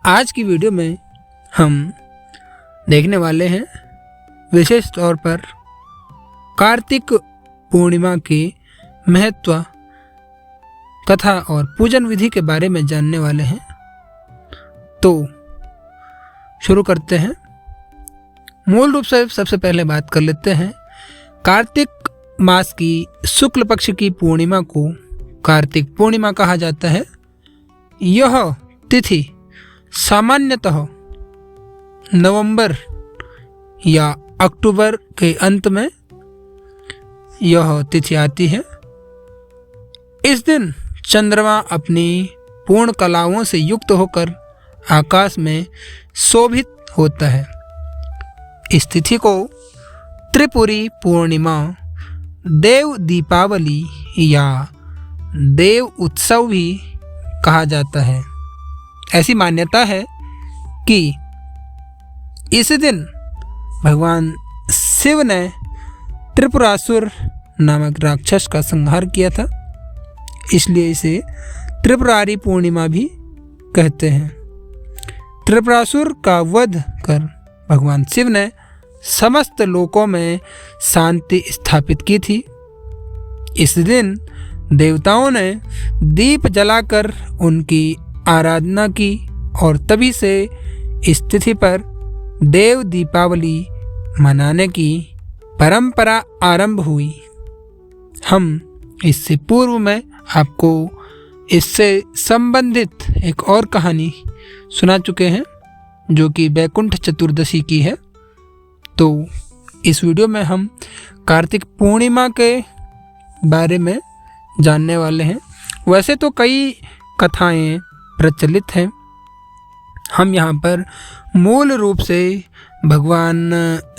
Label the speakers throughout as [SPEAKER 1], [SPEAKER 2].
[SPEAKER 1] आज की वीडियो में हम देखने वाले हैं विशेष तौर पर कार्तिक पूर्णिमा की महत्व, कथा और पूजन विधि के बारे में जानने वाले हैं। तो शुरू करते हैं। मूल रूप से सबसे पहले बात कर लेते हैं। कार्तिक मास की शुक्ल पक्ष की पूर्णिमा को कार्तिक पूर्णिमा कहा जाता है। यह तिथि सामान्यतः नवंबर या अक्टूबर के अंत में यह तिथि आती है। इस दिन चंद्रमा अपनी पूर्ण कलाओं से युक्त होकर आकाश में शोभित होता है। इस तिथि को त्रिपुरी पूर्णिमा, देव दीपावली या देव उत्सव भी कहा जाता है। ऐसी मान्यता है कि इस दिन भगवान शिव ने त्रिपुरासुर नामक राक्षस का संहार किया था, इसलिए इसे त्रिपुरारी पूर्णिमा भी कहते हैं। त्रिपुरासुर का वध कर भगवान शिव ने समस्त लोकों में शांति स्थापित की थी। इस दिन देवताओं ने दीप जलाकर उनकी आराधना की और तभी से इस तिथि पर देव दीपावली मनाने की परंपरा आरंभ हुई। हम इससे पूर्व में आपको इससे संबंधित एक और कहानी सुना चुके हैं जो कि वैकुंठ चतुर्दशी की है। तो इस वीडियो में हम कार्तिक पूर्णिमा के बारे में जानने वाले हैं। वैसे तो कई कथाएं प्रचलित हैं। हम यहाँ पर मूल रूप से भगवान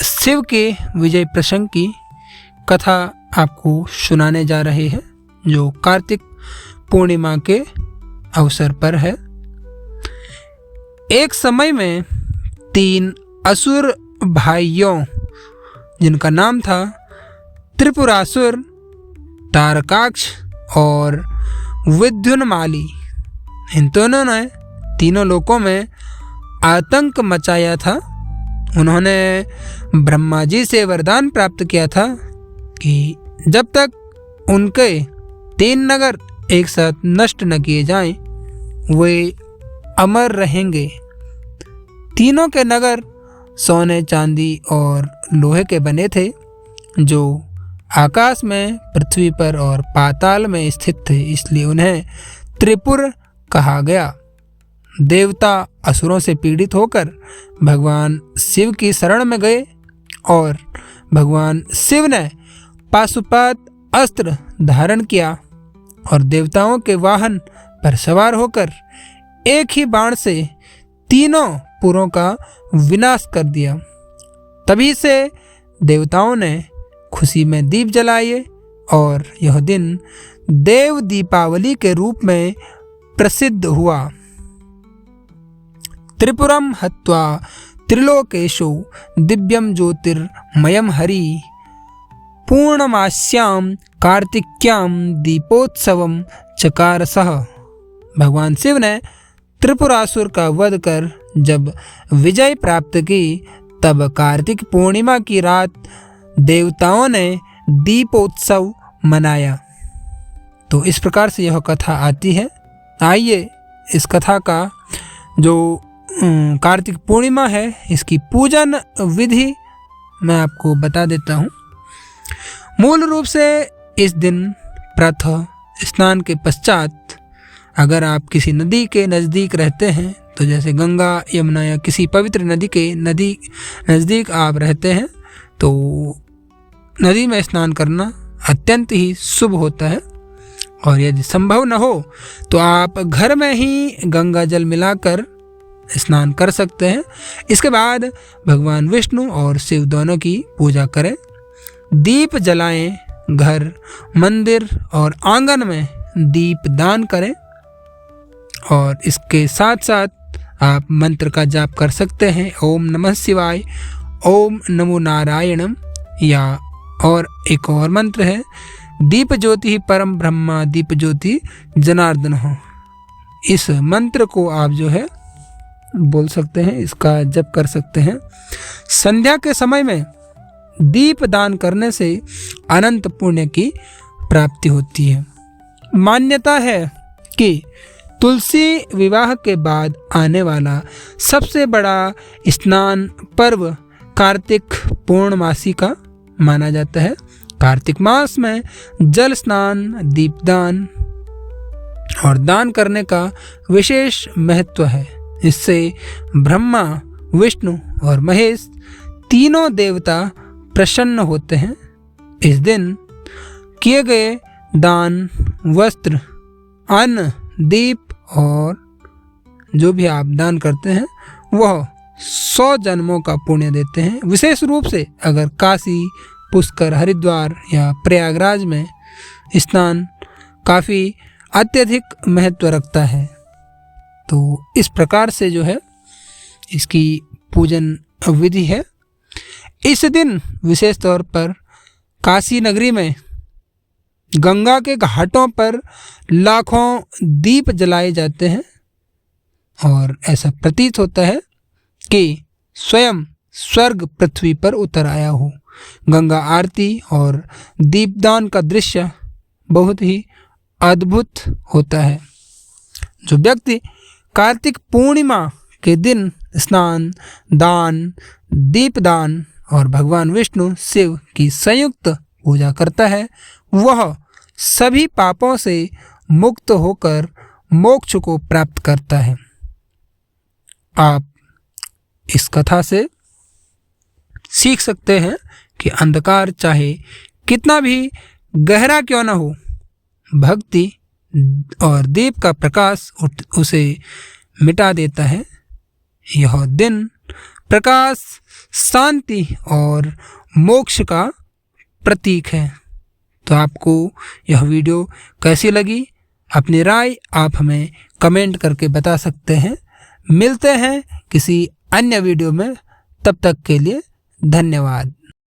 [SPEAKER 1] शिव के विजय प्रसंग की कथा आपको सुनाने जा रहे हैं, जो कार्तिक पूर्णिमा के अवसर पर है। एक समय में 3 असुर भाइयों, जिनका नाम था त्रिपुरासुर, तारकाक्ष और विद्युन्माली, इन दोनों ने तीनों लोकों में आतंक मचाया था। उन्होंने ब्रह्मा जी से वरदान प्राप्त किया था कि जब तक उनके 3 नगर एक साथ नष्ट न किए जाएं, वे अमर रहेंगे। तीनों के नगर सोने, चांदी और लोहे के बने थे, जो आकाश में, पृथ्वी पर और पाताल में स्थित थे, इसलिए उन्हें त्रिपुर कहा गया। देवता असुरों से पीड़ित होकर भगवान शिव की शरण में गए और भगवान शिव ने पाशुपत अस्त्र धारण किया और देवताओं के वाहन पर सवार होकर एक ही बाण से तीनों पुरों का विनाश कर दिया। तभी से देवताओं ने खुशी में दीप जलाए और यह दिन देव दीपावली के रूप में प्रसिद्ध हुआ। त्रिपुरम हत्वा त्रिलोकेषु दिव्यम ज्योतिर्मयम हरि, पूर्णमास्याम कार्तिक्याम दीपोत्सवम चकारसः। भगवान शिव ने त्रिपुरासुर का वध कर जब विजय प्राप्त की, तब कार्तिक पूर्णिमा की रात देवताओं ने दीपोत्सव मनाया। तो इस प्रकार से यह कथा आती है। आइए इस कथा का जो कार्तिक पूर्णिमा है, इसकी पूजन विधि मैं आपको बता देता हूँ। मूल रूप से इस दिन प्रातः स्नान के पश्चात, अगर आप किसी नदी के नज़दीक रहते हैं, तो जैसे गंगा, यमुना या किसी पवित्र नदी के नज़दीक आप रहते हैं, तो नदी में स्नान करना अत्यंत ही शुभ होता है। और यदि संभव न हो तो आप घर में ही गंगा जल मिलाकर स्नान कर सकते हैं। इसके बाद भगवान विष्णु और शिव दोनों की पूजा करें, दीप जलाएं, घर, मंदिर और आंगन में दीप दान करें और इसके साथ साथ आप मंत्र का जाप कर सकते हैं। ओम नमः शिवाय, ओम नमो नारायणम, या और एक और मंत्र है, दीप ज्योति परम ब्रह्मा दीप ज्योति जनार्दन हो। इस मंत्र को आप जो है बोल सकते हैं, इसका जप कर सकते हैं। संध्या के समय में दीप दान करने से अनंत पुण्य की प्राप्ति होती है। मान्यता है कि तुलसी विवाह के बाद आने वाला सबसे बड़ा स्नान पर्व कार्तिक पूर्णमासी का माना जाता है। कार्तिक मास में जल स्नान, दीपदान और दान करने का विशेष महत्व है। इससे ब्रह्मा, विष्णु और महेश तीनों देवता प्रसन्न होते हैं। इस दिन किए गए दान, वस्त्र, अन्न, दीप और जो भी आप दान करते हैं वह 100 जन्मों का पुण्य देते हैं। विशेष रूप से अगर काशी, पुष्कर, हरिद्वार या प्रयागराज में स्नान काफ़ी अत्यधिक महत्व रखता है। तो इस प्रकार से जो है इसकी पूजन विधि है। इस दिन विशेष तौर पर काशी नगरी में गंगा के घाटों पर लाखों दीप जलाए जाते हैं और ऐसा प्रतीत होता है कि स्वयं स्वर्ग पृथ्वी पर उतर आया हो। गंगा आरती और दीपदान का दृश्य बहुत ही अद्भुत होता है। जो व्यक्ति कार्तिक पूर्णिमा के दिन स्नान, दान, दीपदान और भगवान विष्णु शिव की संयुक्त पूजा करता है वह सभी पापों से मुक्त होकर मोक्ष को प्राप्त करता है। आप इस कथा से सीख सकते हैं कि अंधकार चाहे कितना भी गहरा क्यों न हो, भक्ति और दीप का प्रकाश उसे मिटा देता है। यह दिन प्रकाश, शांति और मोक्ष का प्रतीक है। तो आपको यह वीडियो कैसी लगी, अपनी राय आप हमें कमेंट करके बता सकते हैं। मिलते हैं किसी अन्य वीडियो में, तब तक के लिए धन्यवाद।